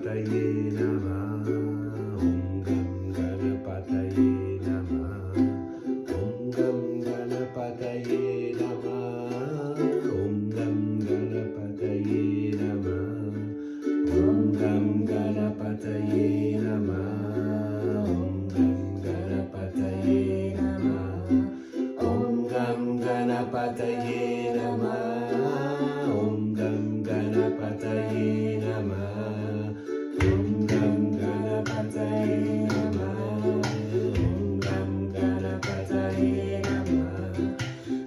Ganapataye Namah. Om Gam Ganapataye Namah. Om Gam Ganapataye Namah. Om Gam Ganapataye Namah. Om Gam Ganapataye Namah. Om Gam Ganapataye Namah. Om Gam Ganapataye Namah. Om Gam Ganapataye Namah. Om Gam Ganapataye Namah. Om Gam Ganapataye Namah.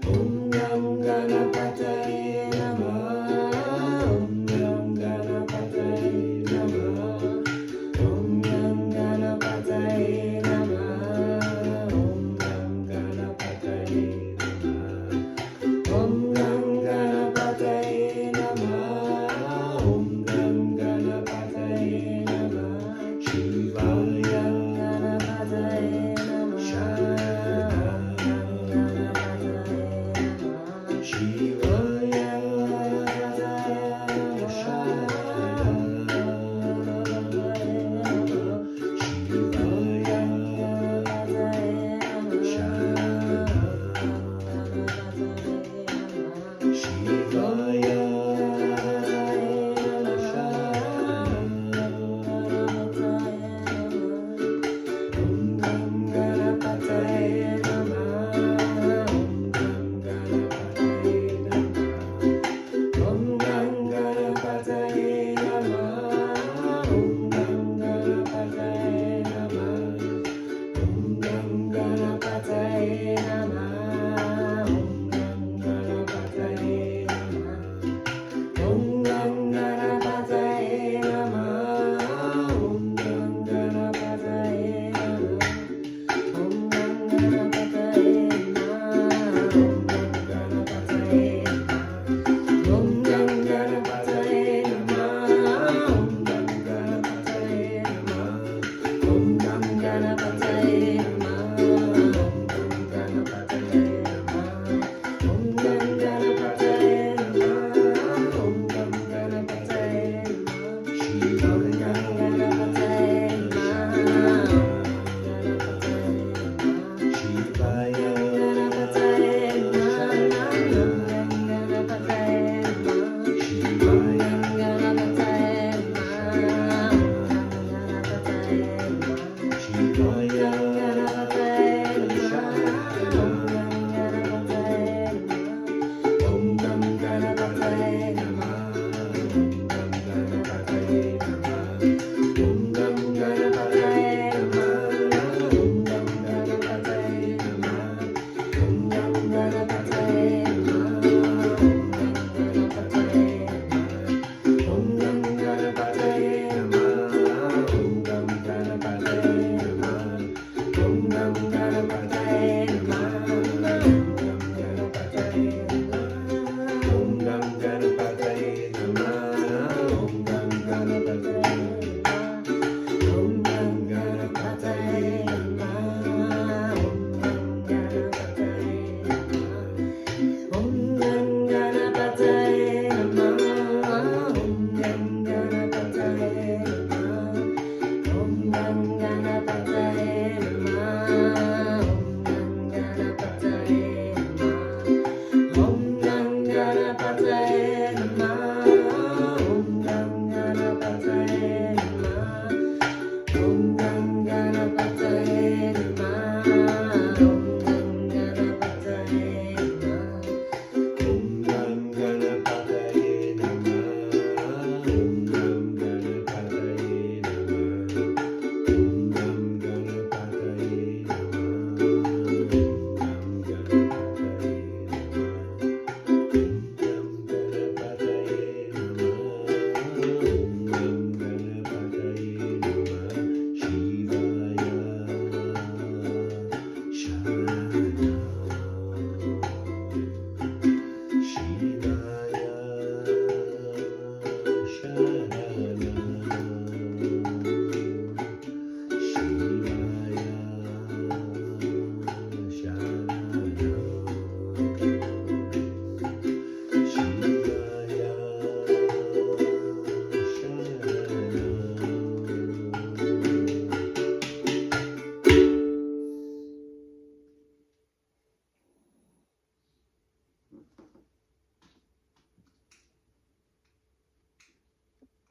Om Gam Ganapataye Namah. Om Gam Ganapataye Namah. Om Gam Ganapataye Namah. Om Gam Ganapataye Namah. Om Gam Ganapataye Namah. Om Gam Ganapataye Namah. Shivaya Ganapataye Namah. Shanana Shivaya Shanana Shivaya Shanana Shivaya Om Gam Ganapataye Namah. Om Gam Ganapataye Namah. Om Gam Ganapataye Namah. Om Gam Ganapataye Namah. Om Gam Ganapataye Namah. Om Gam Ganapataye Namah. Om Gam Ganapataye Namah. Om Gam Ganapataye Namah. Om Gam Ganapataye Namah. Om Gam Ganapataye Namah. Om Gam Ganapataye Namah. Om Gam Ganapataye Namah. Om Gam Ganapataye Namah. Shivaya Ganapataye Namah. Shivaya Ganapataye Namah. Shivaya Ganapataye Namah. Shivaya Om Gam Ganapataye Namah. Om Gam Ganapataye Namah. Om Gam Ganapataye Namah. Om Gam Ganapataye Namah. Om Gam Ganapataye Namah. Om Gam Ganapataye Namah. Om Gam Ganapataye Namah. Om Gam Ganapataye Namah. Om Gam Ganapataye Namah. Om Gam Ganapataye Namah. Om Gam Ganapataye Namah. Om Gam Ganapataye Namah. Om Gam Ganapataye Namah. Om Gam Ganapataye Namah. Om Gam Ganapataye Namah.